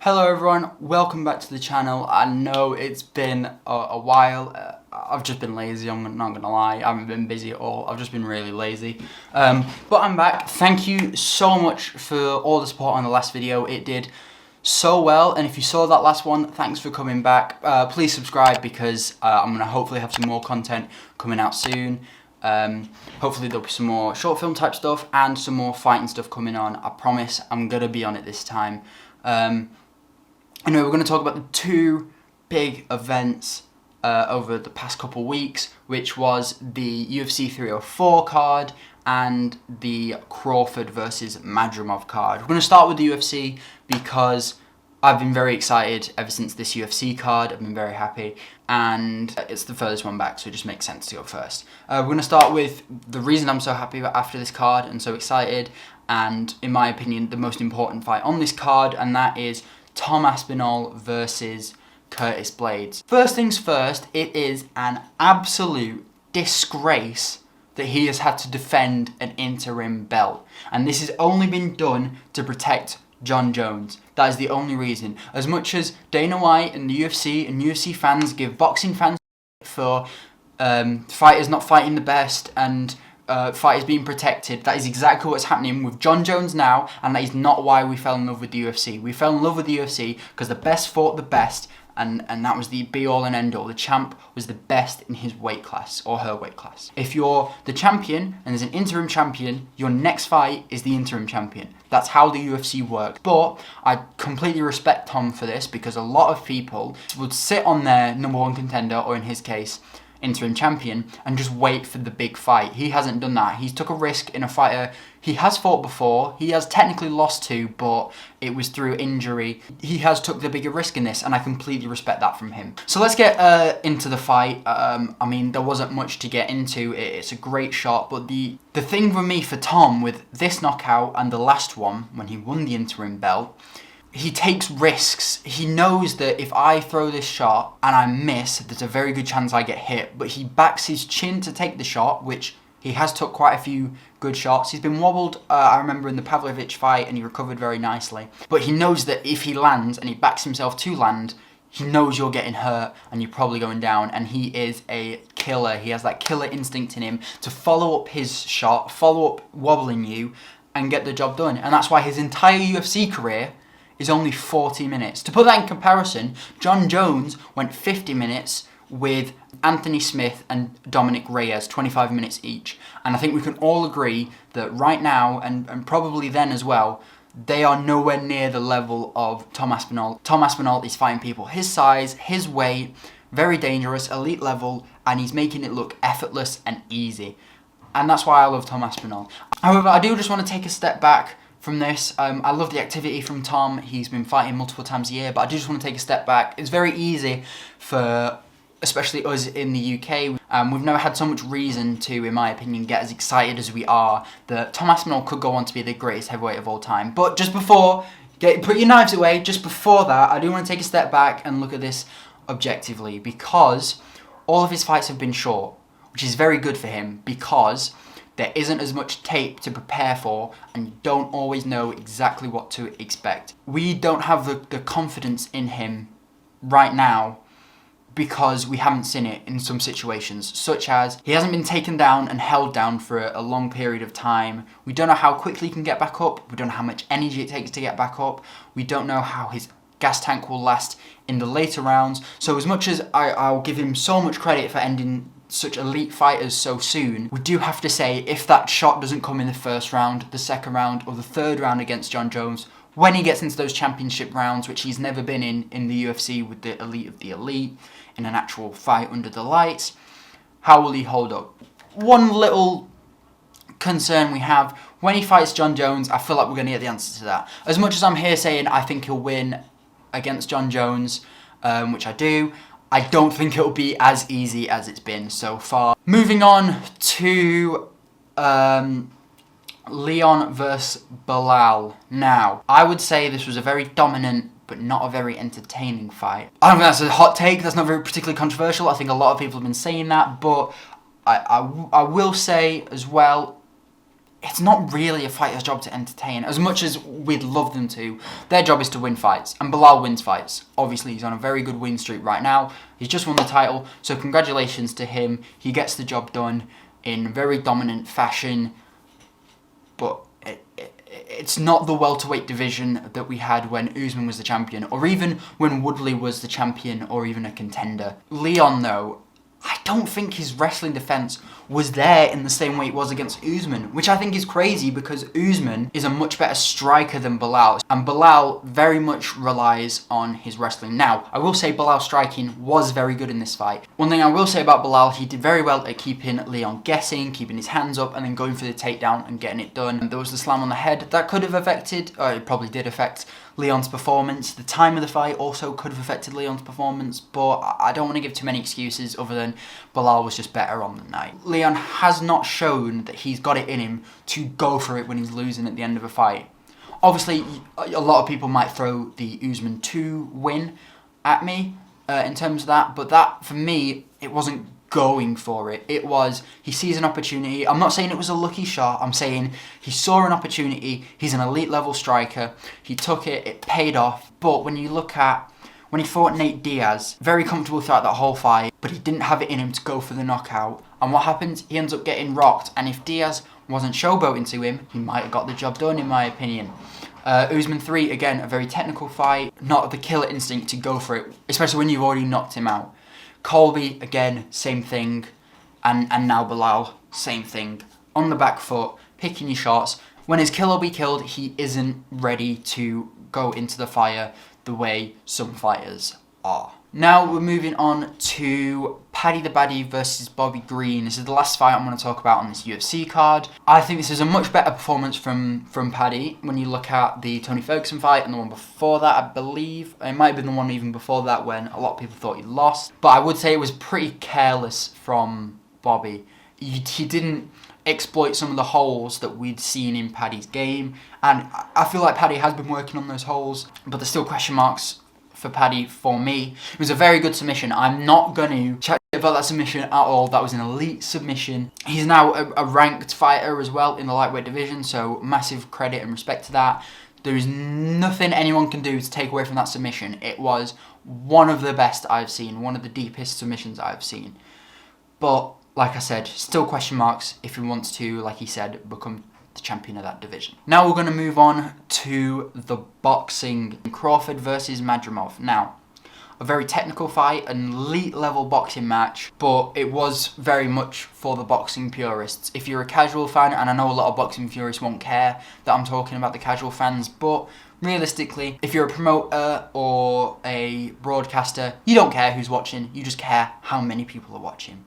Hello everyone, welcome back to the channel. I know it's been a while. I've just been lazy, I'm not gonna lie. I haven't been busy at all, I've just been really lazy. But I'm back. Thank you so much for all the support on the last video. It did so well, and if you saw that last one, thanks for coming back. Please subscribe because I'm gonna hopefully have some more content coming out soon. Hopefully there'll be some more short film type stuff and some more fighting stuff coming on. I promise I'm gonna be on it this time. Anyway, we're going to talk about the two big events over the past couple of weeks, which was the UFC 304 card and the Crawford versus Madrimov card. We're going to start with the UFC because I've been very excited ever since this UFC card. I've been very happy, and it's the furthest one back, so it just makes sense to go first. We're going to start with the reason I'm so happy after this card and so excited, and in my opinion, the most important fight on this card, and that is Tom Aspinall versus Curtis Blaydes. First things first, it is an absolute disgrace that he has had to defend an interim belt. And this has only been done to protect Jon Jones. That is the only reason. As much as Dana White and the UFC and UFC fans give boxing fans for fighters not fighting the best and fighters being protected, that is exactly what's happening with Jon Jones now, and that is not why we fell in love with the UFC. We fell in love with the UFC because the best fought the best, and that was the be-all and end-all. The champ was the best in his weight class, or her weight class. If you're the champion and there's an interim champion, your next fight is the interim champion. That's how the UFC works. But I completely respect Tom for this, because a lot of people would sit on their number one contender, or in his case, interim champion, and just wait for the big fight. He hasn't done that. He's took a risk in a fighter he has fought before. He has technically lost to, but it was through injury. He has took the bigger risk in this, and I completely respect that from him. So let's get into the fight. I mean, there wasn't much to get into. It's a great shot, but the thing for me for Tom with this knockout and the last one, when he won the interim belt, he takes risks. He knows that if I throw this shot and I miss, there's a very good chance I get hit. But he backs his chin to take the shot, which he has took quite a few good shots. He's been wobbled, I remember, in the Pavlovich fight, and he recovered very nicely. But he knows that if he lands and he backs himself to land, he knows you're getting hurt and you're probably going down. And he is a killer. He has that killer instinct in him to follow up his shot, follow up wobbling you, and get the job done. And that's why his entire UFC career is only 40 minutes. To put that in comparison, Jon Jones went 50 minutes with Anthony Smith and Dominic Reyes, 25 minutes each. And I think we can all agree that right now, and probably then as well, they are nowhere near the level of Tom Aspinall. Tom Aspinall is fighting people his size, his weight, very dangerous, elite level, and he's making it look effortless and easy. And that's why I love Tom Aspinall. However, I do just want to take a step back from this. I love the activity from Tom. He's been fighting multiple times a year, but I do just want to take a step back. It's very easy for, especially us in the UK, we've never had so much reason to, in my opinion, get as excited as we are that Tom Aspinall could go on to be the greatest heavyweight of all time. But just before, put your knives away, just before that, I do want to take a step back and look at this objectively, because all of his fights have been short, which is very good for him, because there isn't as much tape to prepare for, and you don't always know exactly what to expect. We don't have the confidence in him right now because we haven't seen it in some situations, such as he hasn't been taken down and held down for a long period of time. We don't know how quickly he can get back up. We don't know how much energy it takes to get back up. We don't know how his gas tank will last in the later rounds. So as much as I'll give him so much credit for ending such elite fighters so soon, we do have to say, if that shot doesn't come in the first round, the second round, or the third round against Jon Jones, when he gets into those championship rounds, which he's never been in the UFC with the elite of the elite, in an actual fight under the lights, how will he hold up? One little concern we have, when he fights Jon Jones, I feel like we're going to get the answer to that. As much as I'm here saying I think he'll win against Jon Jones, which I do, I don't think it'll be as easy as it's been so far. Moving on to Leon versus Bilal. Now, I would say this was a very dominant but not a very entertaining fight. I don't think that's a hot take, that's not very particularly controversial. I think a lot of people have been saying that, but I will say as well, it's not really a fighter's job to entertain. As much as we'd love them to, their job is to win fights. And Belal wins fights. Obviously, he's on a very good win streak right now. He's just won the title, so congratulations to him. He gets the job done in very dominant fashion. But it's not the welterweight division that we had when Usman was the champion, or even when Woodley was the champion, or even a contender. Leon, though, I don't think his wrestling defense was there in the same way it was against Usman, which I think is crazy because Usman is a much better striker than Belal, and Belal very much relies on his wrestling. Now, I will say Belal's striking was very good in this fight. One thing I will say about Belal, he did very well at keeping Leon guessing, keeping his hands up, and then going for the takedown and getting it done. And there was the slam on the head that could have affected, or it probably did affect, Leon's performance. The time of the fight also could have affected Leon's performance, but I don't want to give too many excuses other than Belal was just better on the night. Leon has not shown that he's got it in him to go for it when he's losing at the end of a fight. Obviously, a lot of people might throw the Usman 2 win at me in terms of that, but that, for me, it wasn't going for it. It was, he sees an opportunity. I'm not saying it was a lucky shot. I'm saying he saw an opportunity. He's an elite level striker. He took it. It paid off. But when you look at when he fought Nate Diaz, very comfortable throughout that whole fight, but he didn't have it in him to go for the knockout. And what happens? He ends up getting rocked. And if Diaz wasn't showboating to him, he might have got the job done, in my opinion. Usman 3, again, a very technical fight. Not the killer instinct to go for it, especially when you've already knocked him out. Colby, again, same thing. And now Belal, same thing. On the back foot, picking your shots. When his kill or be killed, he isn't ready to go into the fire the way some fighters are. Now we're moving on to Paddy the Baddy versus Bobby Green. This is the last fight I'm going to talk about on this UFC card. I think this is a much better performance from Paddy when you look at the Tony Ferguson fight and the one before that, I believe. It might have been the one even before that when a lot of people thought he lost. But I would say it was pretty careless from Bobby. He didn't exploit some of the holes that we'd seen in Paddy's game. And I feel like Paddy has been working on those holes, but there's still question marks for Paddy for me. It was a very good submission. I'm not going to chat about that submission at all. That was an elite submission. He's now a ranked fighter as well in the lightweight division, so massive credit and respect to that. There is nothing anyone can do to take away from that submission. It was one of the best I've seen, one of the deepest submissions I've seen. But like I said, still question marks if he wants to, like he said, become the champion of that division. Now we're going to move on to the boxing. Crawford versus Madrimov. Now, a very technical fight, an elite level boxing match, but it was very much for the boxing purists. If you're a casual fan, and I know a lot of boxing purists won't care that I'm talking about the casual fans, but realistically, if you're a promoter or a broadcaster, you don't care who's watching, you just care how many people are watching.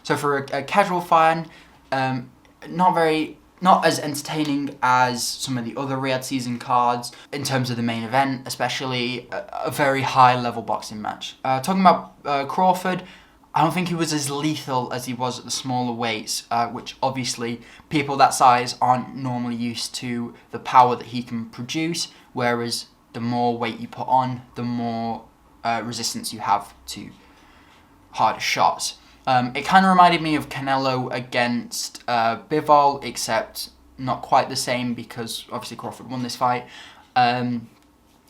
So for a casual fan, not as entertaining as some of the other Riyadh season cards in terms of the main event, especially a very high level boxing match. Talking about Crawford, I don't think he was as lethal as he was at the smaller weights, which obviously people that size aren't normally used to the power that he can produce, whereas the more weight you put on, the more resistance you have to harder shots. It kind of reminded me of Canelo against Bivol, except not quite the same because obviously Crawford won this fight.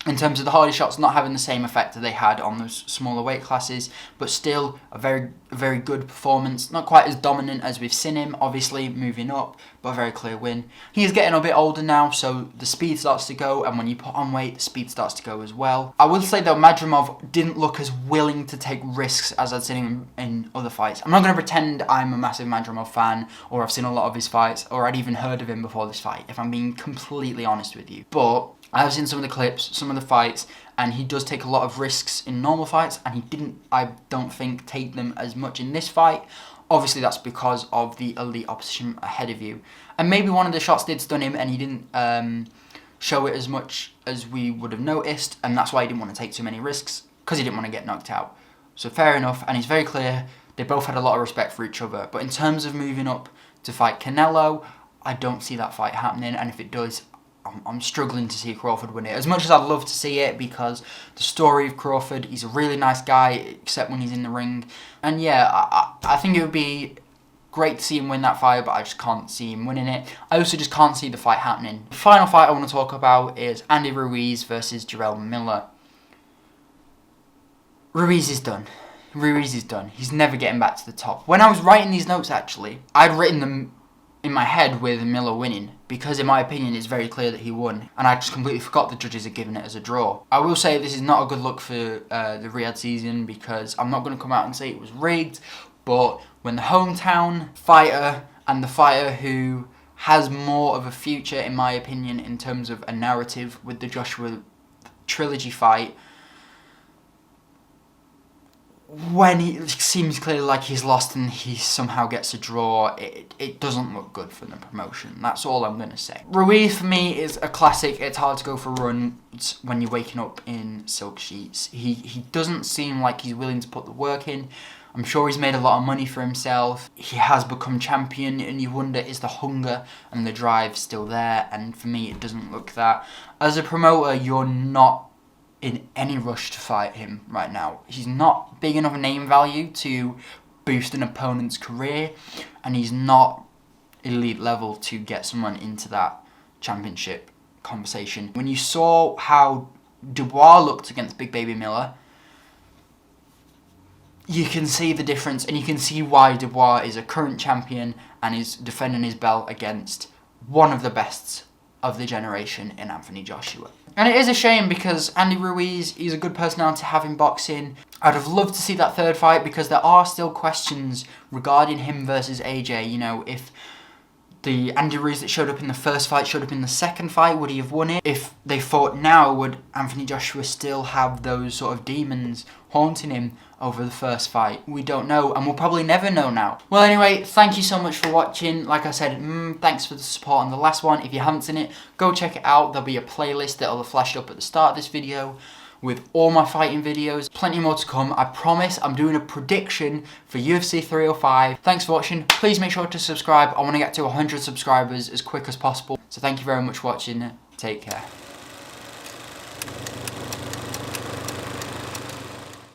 In terms of the harder shots not having the same effect that they had on those smaller weight classes, but still a very good performance. Not quite as dominant as we've seen him, obviously, moving up, but a very clear win. He is getting a bit older now, so the speed starts to go, and when you put on weight, the speed starts to go as well. I will say, though, Madrimov didn't look as willing to take risks as I'd seen him in other fights. I'm not going to pretend I'm a massive Madrimov fan, or I've seen a lot of his fights, or I'd even heard of him before this fight, if I'm being completely honest with you. But I've seen some of the clips, some of the fights, and he does take a lot of risks in normal fights, and he didn't, I don't think, take them as much in this fight. Obviously, that's because of the elite opposition ahead of you. And maybe one of the shots did stun him, and he didn't show it as much as we would have noticed, and that's why he didn't want to take too many risks, because he didn't want to get knocked out. So fair enough, and it's very clear they both had a lot of respect for each other. But in terms of moving up to fight Canelo, I don't see that fight happening, and if it does, I'm struggling to see Crawford win it. As much as I'd love to see it, because the story of Crawford, he's a really nice guy, except when he's in the ring. And yeah, I think it would be great to see him win that fight, but I just can't see him winning it. I also just can't see the fight happening. The final fight I want to talk about is Andy Ruiz versus Jarrell Miller. Ruiz is done. Ruiz is done. He's never getting back to the top. When I was writing these notes, actually, I'd written them in my head with Miller winning, because in my opinion it's very clear that he won, and I just completely forgot the judges had given it as a draw. I will say this is not a good look for the Riyadh season, because I'm not going to come out and say it was rigged, but when the hometown fighter and the fighter who has more of a future, in my opinion, in terms of a narrative with the Joshua trilogy fight, when it seems clearly like he's lost and he somehow gets a draw, it doesn't look good for the promotion. That's all I'm going to say. Ruiz, for me, is a classic. It's hard to go for runs when you're waking up in silk sheets. He doesn't seem like he's willing to put the work in. I'm sure he's made a lot of money for himself. He has become champion, and you wonder, is the hunger and the drive still there? And for me, it doesn't look that. As a promoter, you're not in any rush to fight him right now. He's not big enough name value to boost an opponent's career, and he's not elite level to get someone into that championship conversation. When you saw how Dubois looked against Big Baby Miller, you can see the difference, and you can see why Dubois is a current champion and is defending his belt against one of the best of the generation in Anthony Joshua. And it is a shame, because Andy Ruiz, he's a good personality to have in boxing. I'd have loved to see that third fight, because there are still questions regarding him versus AJ. You know, if the Andy Ruiz that showed up in the first fight showed up in the second fight, would he have won it? If they fought now, would Anthony Joshua still have those sort of demons haunting him over the first fight? We don't know, and we'll probably never know now. Well, anyway, thank you so much for watching. Like I said, thanks for the support on the last one. If you haven't seen it, go check it out. There'll be a playlist that'll have flashed up at the start of this video with all my fighting videos. Plenty more to come. I promise I'm doing a prediction for UFC 305. Thanks for watching. Please make sure to subscribe. I want to get to 100 subscribers as quick as possible. So thank you very much for watching. Take care.